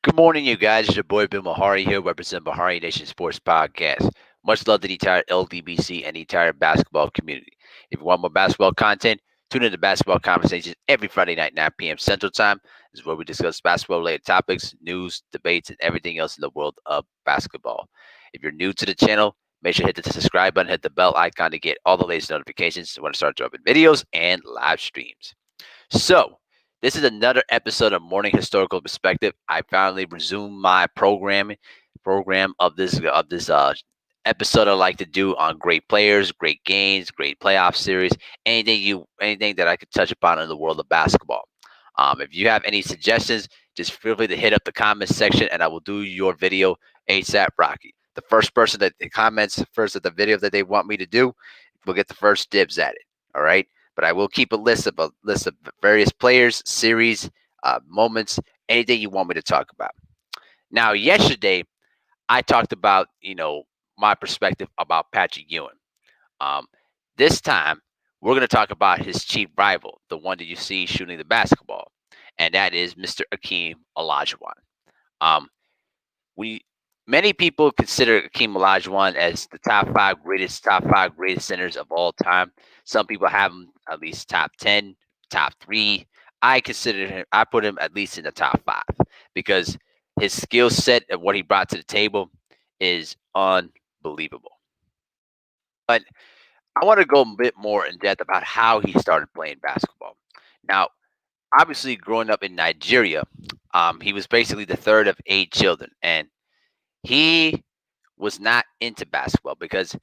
Good morning, you guys. It's your boy Bill Mahari here, representing Bahari Nation Sports Podcast. Much love to the entire LDBC and the entire basketball community. If you want more basketball content, tune in to Basketball Conversations every Friday night, 9 p.m. Central Time. This is where we discuss basketball-related topics, news, debates, and everything else in the world of basketball. If you're new to the channel, make sure to hit the subscribe button, hit the bell icon to get all the latest notifications when I start dropping videos and live streams. So, this is another episode of Morning Historical Perspective. I finally resumed my program of this episode I like to do on great players, great games, great playoff series, anything that I could touch upon in the world of basketball. If you have any suggestions, just feel free to hit up the comments section, and I will do your video ASAP, Rocky. The first person that comments first at the video that they want me to do will get the first dibs at it. All right, but I will keep a list of various players, series, moments, anything you want me to talk about. Now, yesterday I talked about my perspective about Patrick Ewing. Um, this time we're going to talk about his chief rival, the one that you see shooting the basketball, and that is Mr. Hakeem Olajuwon. Um, we Many people consider Hakeem Olajuwon as the top five greatest centers of all time. Some people have him at least top 10, top three. I put him at least in the top five because his skill set and what he brought to the table is unbelievable. But I want to go a bit more in depth about how he started playing basketball. Now, obviously, growing up in Nigeria, he was basically the third of eight children, and he was not into basketball because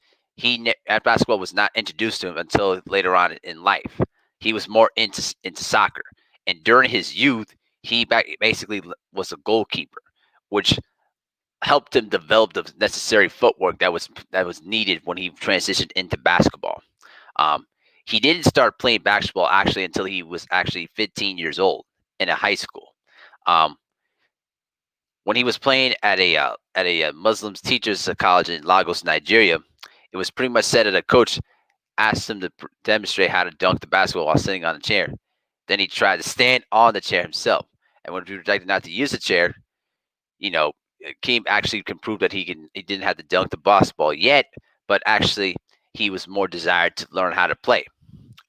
basketball was not introduced to him until later on in life. He was more into soccer, and during his youth, basically was a goalkeeper, which helped him develop the necessary footwork that was needed when he transitioned into basketball. Um, he didn't start playing basketball actually until he was actually 15 years old in a high school. Um, when he was playing at a Muslim teachers college in Lagos, Nigeria, it was pretty much said that a coach asked him to demonstrate how to dunk the basketball while sitting on a chair. Then he tried to stand on the chair himself, and when he rejected not to use the chair, you know, Keem actually can prove that he didn't have to dunk the basketball yet, but actually he was more desired to learn how to play.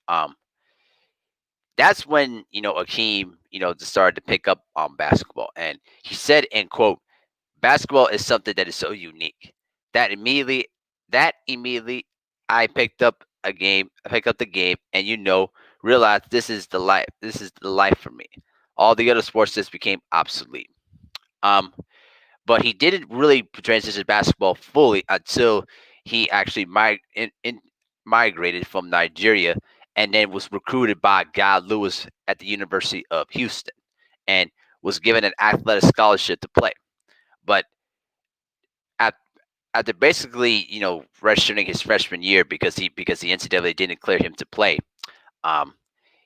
Um, that's when Akeem started to pick up on basketball, and he said, "In quote, basketball is something that is so unique that immediately I picked up a game. I picked up the game, and realized this is the life. This is the life for me. All the other sports just became obsolete." Um, but he didn't really transition basketball fully until he actually migrated from Nigeria and then was recruited by God Lewis at the University of Houston and was given an athletic scholarship to play. But at, after basically, redshirting his freshman year because the NCAA didn't clear him to play, um,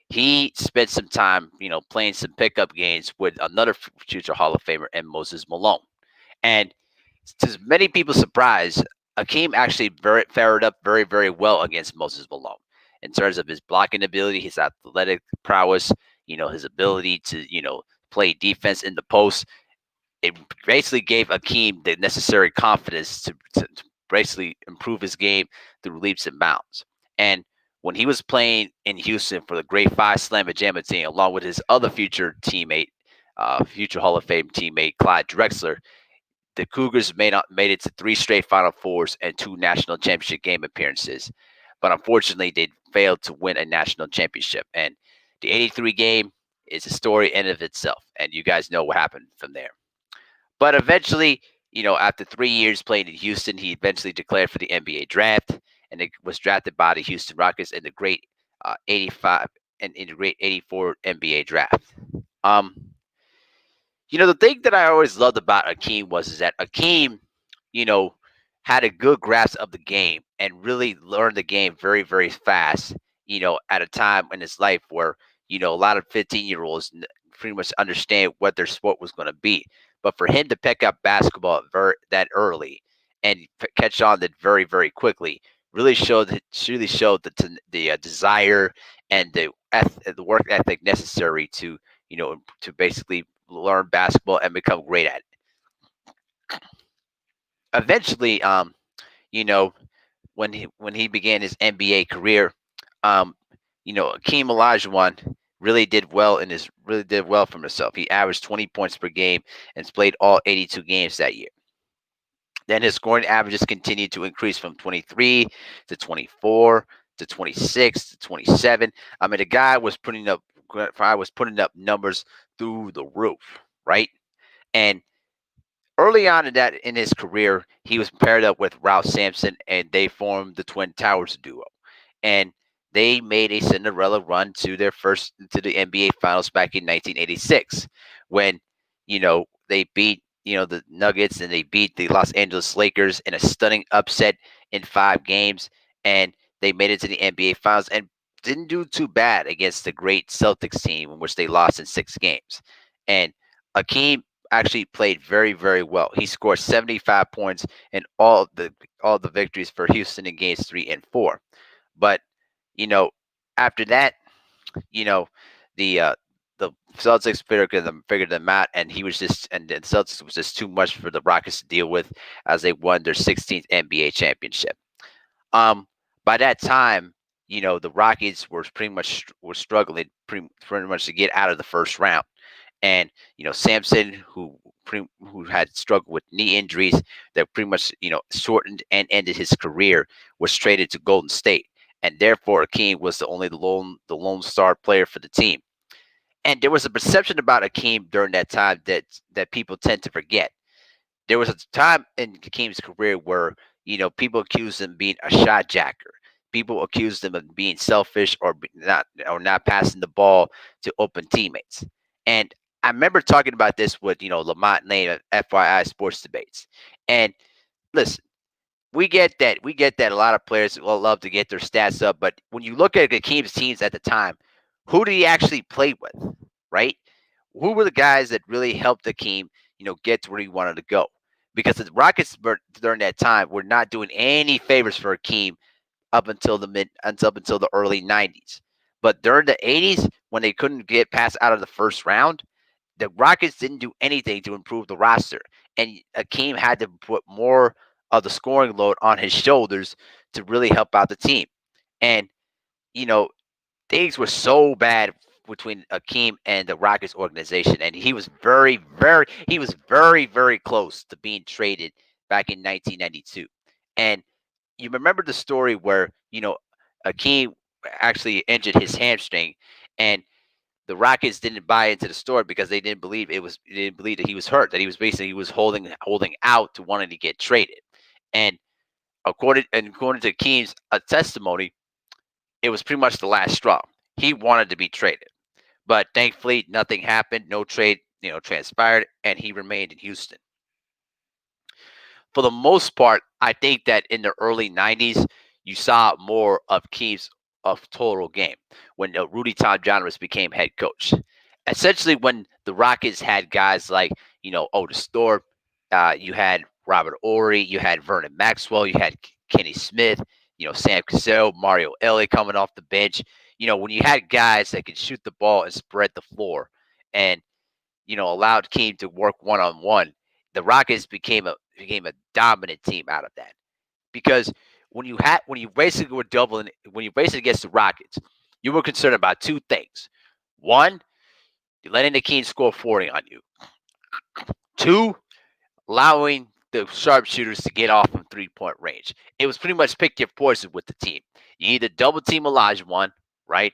he spent some time, playing some pickup games with another future Hall of Famer and Moses Malone. And to many people's surprise, Akeem actually fared up very, very well against Moses Malone in terms of his blocking ability, his athletic prowess, his ability to, play defense in the post. It basically gave Akeem the necessary confidence to basically improve his game through leaps and bounds. And when he was playing in Houston for the Great Five Slamma Jamma team, along with his other future Hall of Fame teammate Clyde Drexler, the Cougars made it to three straight Final Fours and two national championship game appearances, but unfortunately they failed to win a national championship. And the '83 game is a story in of itself, and you guys know what happened from there. But eventually, after 3 years playing in Houston, he eventually declared for the NBA draft, and it was drafted by the Houston Rockets in the great '85 and in the great '84 NBA draft. Um, the thing that I always loved about Akeem is that Akeem, you know, had a good grasp of the game and really learned the game very, very fast, at a time in his life where, a lot of 15-year-olds pretty much understand what their sport was going to be. But for him to pick up basketball that early and catch on that very, very quickly really showed the desire and the work ethic necessary to basically learn basketball and become great at it. Eventually, you know, when he began his NBA career, um, Hakeem Olajuwon really did well for himself. He averaged 20 points per game and played all 82 games that year. Then his scoring averages continued to increase from 23 to 24 to 26 to 27. I mean, the guy was putting up numbers through the roof, right? And early on in his career, he was paired up with Ralph Sampson, and they formed the Twin Towers duo. And they made a Cinderella run to the NBA Finals back in 1986, when they beat the Nuggets, and they beat the Los Angeles Lakers in a stunning upset in 5 games, and they made it to the NBA Finals and didn't do too bad against the great Celtics team, in which they lost in 6 games. And Akeem actually played very, very well. He scored 75 points in all the victories for Houston in games 3 and 4. But you know, after that, you know, the uh, the Celtics figured them out, and the Celtics was just too much for the Rockets to deal with, as they won their 16th NBA championship. Um, by that time, the Rockets were struggling pretty much to get out of the first round. And Sampson, who had struggled with knee injuries that pretty much shortened and ended his career, was traded to Golden State, and therefore Akeem was the lone star player for the team. And there was a perception about Akeem during that time that people tend to forget. There was a time in Hakeem's career where people accused him of being a shot jacker. People accused him of being selfish, or not passing the ball to open teammates. And I remember talking about this with Lamont Lane at FYI Sports Debates. And listen, we get that a lot of players will love to get their stats up, but when you look at Hakeem's teams at the time, who did he actually play with, right? Who were the guys that really helped Hakeem, get to where he wanted to go? Because the Rockets during that time were not doing any favors for Hakeem up until the early '90s. But during the '80s, when they couldn't get past out of the first round, the Rockets didn't do anything to improve the roster, and Akeem had to put more of the scoring load on his shoulders to really help out the team. And you know, things were so bad between Akeem and the Rockets organization, and he was very close to being traded back in 1992. And you remember the story where Akeem actually injured his hamstring, and the Rockets didn't buy into the story because they didn't believe that he was hurt, that he was holding out to wanting to get traded. And according to Keem's testimony, it was pretty much the last straw. He wanted to be traded, but thankfully nothing happened. No trade, transpired, and he remained in Houston. For the most part, I think that in the early '90s, you saw more of Keem's of total game when Rudy Tomjanovich became head coach. Essentially, when the Rockets had guys like Otis Thorpe, you had Robert Ory, you had Vernon Maxwell, you had Kenny Smith, Sam Cassell, Mario Ellie coming off the bench. When you had guys that could shoot the ball and spread the floor, and allowed Keem to work one on one, the Rockets became a dominant team out of that. Because when you basically were doubling when you basically against the Rockets, you were concerned about two things. One, you're letting the Kings score 40 on you. Two, allowing the sharpshooters to get off from 3-point range. It was pretty much pick your poison with the team. You either double team Olajuwon, right?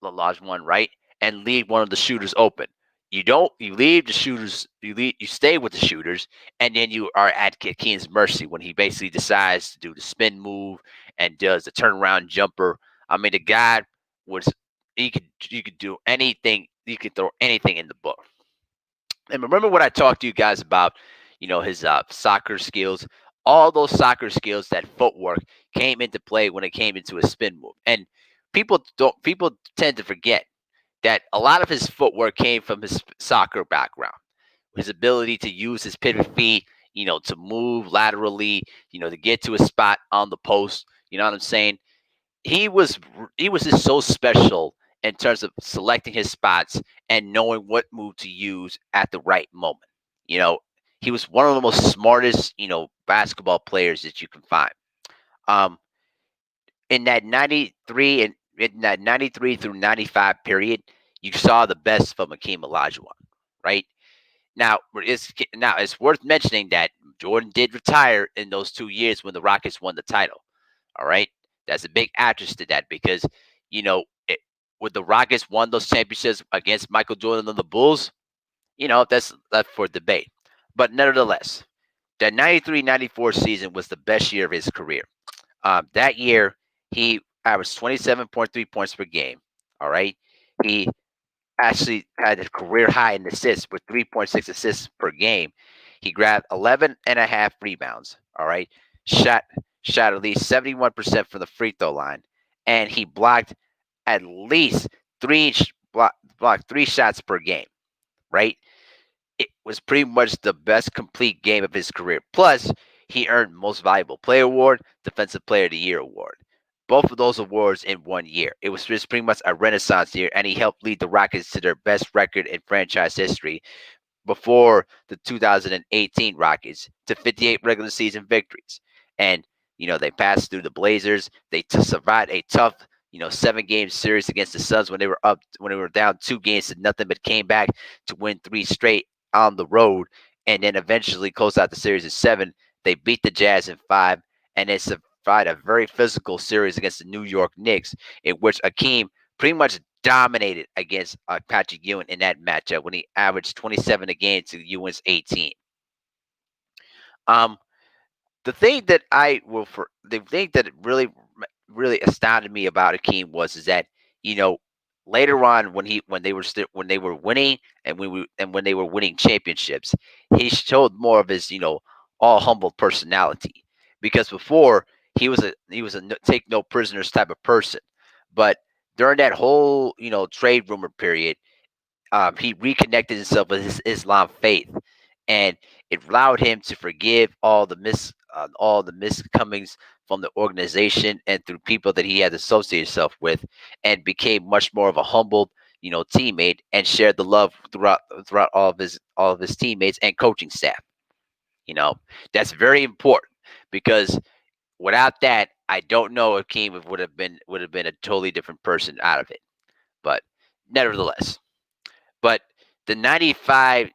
Olajuwon, right? And leave one of the shooters open. You don't. You leave the shooters. You stay with the shooters, and then you are at Keen's mercy when he basically decides to do the spin move and does the turnaround jumper. I mean, the guy was he could do anything. He could throw anything in the book. And remember what I talked to you guys about, his soccer skills. All those soccer skills, that footwork, came into play when it came into a spin move. And people tend to forget that a lot of his footwork came from his soccer background. His ability to use his pivot feet, to move laterally, to get to a spot on the post. You know what I'm saying? He was he was just so special in terms of selecting his spots and knowing what move to use at the right moment. You know, he was one of the most smartest, basketball players that you can find. Um, in that 93 and in that 93 through 95 period, you saw the best from Hakeem Olajuwon, right? Now it's worth mentioning that Jordan did retire in those 2 years when the Rockets won the title. All right, that's a big asterisk to that because you know it, when the Rockets won those championships against Michael Jordan and the Bulls, that's left for debate. But nevertheless, the 93-94 season was the best year of his career. That year, he averaged 27.3 points per game. All right. He actually had a career high in assists with 3.6 assists per game. He grabbed 11 and a half rebounds. All right. Shot shot at least 71% from the free throw line. And he blocked at least blocked three shots per game. Right. It was pretty much the best complete game of his career. Plus, he earned Most Valuable Player Award, Defensive Player of the Year Award. Both of those awards in 1 year. It was just pretty much a renaissance year, and he helped lead the Rockets to their best record in franchise history before the 2018 Rockets to 58 regular season victories. And, they passed through the Blazers. They survived a tough, 7-game series against the Suns when they were down 2 games to nothing, but came back to win 3 straight on the road. And then eventually closed out the series in 7. They beat the Jazz in 5. And then survived a very physical series against the New York Knicks, in which Akeem pretty much dominated against Patrick Ewing in that matchup when he averaged 27 a game to Ewing's 18. Um, the thing that really astounded me about Akeem was is that you know later on when they were winning and when they were winning championships, he showed more of his all humble personality because before he was a take no prisoners type of person, but during that whole trade rumor period, he reconnected himself with his Islam faith, and it allowed him to forgive all the miscomings from the organization and through people that he had associated himself with, and became much more of a humble, teammate, and shared the love throughout all of his teammates and coaching staff. You know, that's very important because without that, I don't know if Keem would have been a totally different person out of it. But nevertheless. But the 95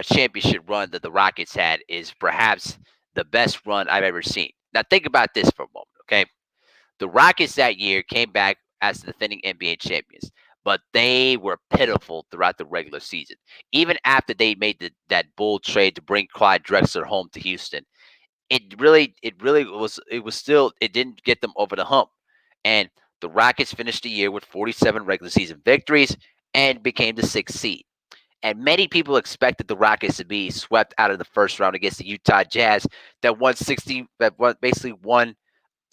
championship run that the Rockets had is perhaps the best run I've ever seen. Now, think about this for a moment, okay? The Rockets that year came back as the defending NBA champions, but they were pitiful throughout the regular season. Even after they made that bold trade to bring Clyde Drexler home to Houston, it didn't get them over the hump. And the Rockets finished the year with 47 regular season victories and became the sixth seed. And many people expected the Rockets to be swept out of the first round against the Utah Jazz basically won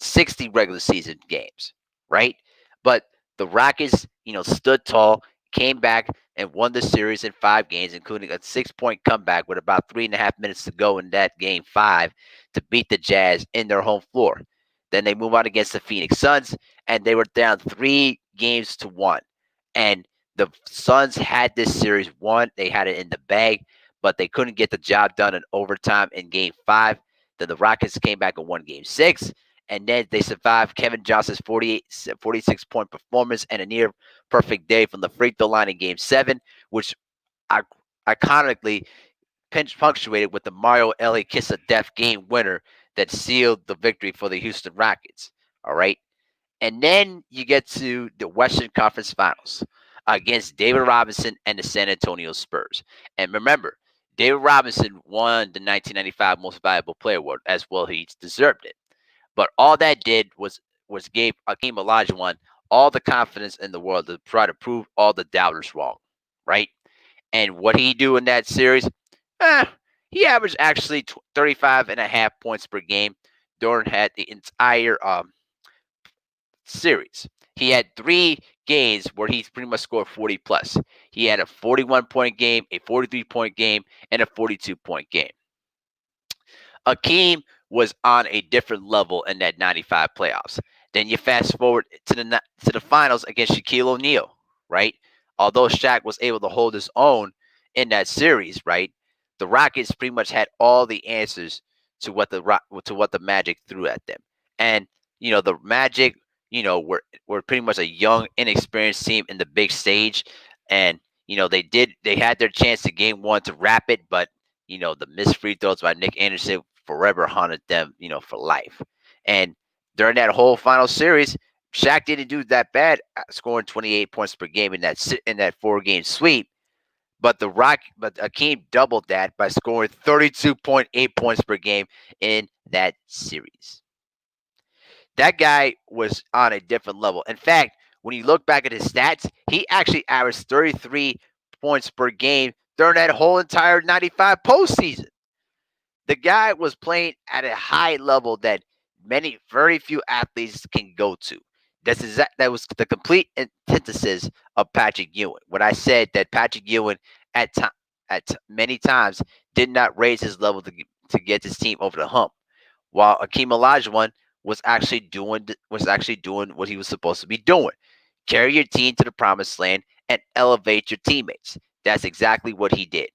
60 regular season games, right? But the Rockets, stood tall, came back and won the series in 5 games, including a 6-point comeback with about 3.5 minutes to go in that game 5 to beat the Jazz in their home floor. Then they move on against the Phoenix Suns, and they were down 3 games to 1. And the Suns had this series won. They had it in the bag, but they couldn't get the job done in overtime in game 5. Then the Rockets came back and won game 6, and then they survived Kevin Johnson's 46-point performance and a near perfect day from the free throw line in Game 7, which iconically punctuated with the Mario Ellie Kiss of Death game winner that sealed the victory for the Houston Rockets. All right. And then you get to the Western Conference Finals against David Robinson and the San Antonio Spurs. And remember, David Robinson won the 1995 Most Valuable Player Award as well. He deserved it. But all that did was gave Hakeem Olajuwon all the confidence in the world to try to prove all the doubters wrong, right? And what he do in that series? Eh, he averaged actually 35 and a half points per game during had the entire series. He had 3 games where he pretty much scored 40 plus. He had a 41-point game, a 43-point game, and a 42-point game. Akeem was on a different level in that 95 playoffs. Then you fast forward to the finals against Shaquille O'Neal, right? Although Shaq was able to hold his own in that series, right? The Rockets pretty much had all the answers to what the Magic threw at them. And the Magic, were pretty much a young, inexperienced team in the big stage, and they had their chance to game one to wrap it, but the missed free throws by Nick Anderson forever haunted them, for life. And during that whole final series, Shaq didn't do that bad, scoring 28 points per game in that 4 game sweep. But Hakeem doubled that by scoring 32.8 points per game in that series. That guy was on a different level. In fact, when you look back at his stats, he actually averaged 33 points per game during that whole entire 95 postseason. The guy was playing at a high level that very few athletes can go to. That was the complete antithesis of Patrick Ewing. When I said that Patrick Ewing at time many times did not raise his level to get his team over the hump, while Hakeem Olajuwon was actually doing what he was supposed to be doing: carry your team to the promised land and elevate your teammates. That's exactly what he did,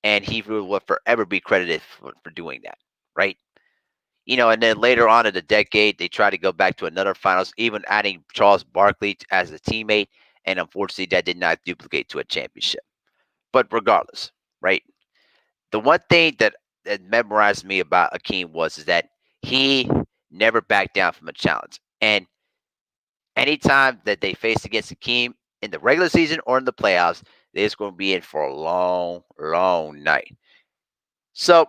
and he will forever be credited for doing that. Right? And then later on in the decade, they tried to go back to another finals, even adding Charles Barkley as a teammate, and unfortunately, that did not duplicate to a championship. But regardless, right? The one thing that memorized me about Akeem was is that he never backed down from a challenge. And anytime that they faced against Akeem in the regular season or in the playoffs, they're going to be in for a long, long night. So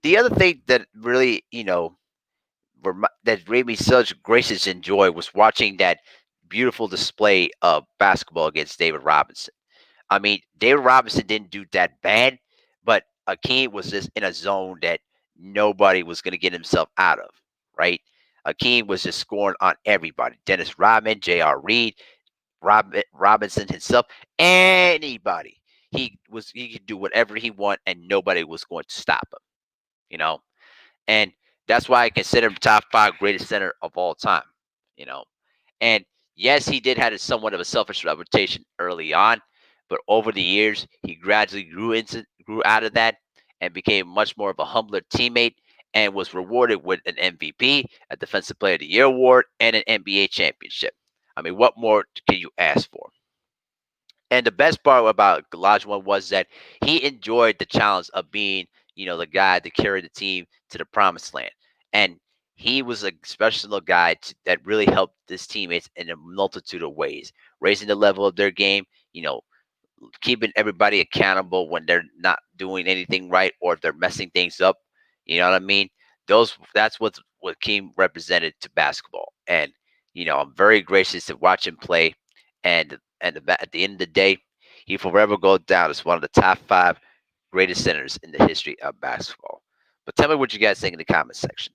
the other thing that really, that gave me such gracious and joy was watching that beautiful display of basketball against David Robinson. I mean, David Robinson didn't do that bad, but Akeem was just in a zone that nobody was going to get himself out of, right? Akeem was just scoring on everybody: Dennis Rodman, J.R. Reed, Robinson himself, anybody. He could do whatever he want, and nobody was going to stop him. You know, and that's why I consider him top five greatest center of all time. You know, and yes, he did have somewhat of a selfish reputation early on, but over the years, he gradually grew out of that and became much more of a humbler teammate and was rewarded with an MVP, a Defensive Player of the Year award, and an NBA championship. I mean, what more can you ask for? And the best part about Olajuwon was that he enjoyed the challenge of being, the guy to carry the team to the promised land. And he was a special guy that really helped his teammates in a multitude of ways, raising the level of their game, keeping everybody accountable when they're not doing anything right or they're messing things up. You know what I mean? That's what Keem represented to basketball. And I'm very gracious to watch him play. At the end of the day, he forever goes down as one of the top five greatest centers in the history of basketball. But tell me what you guys think in the comment section.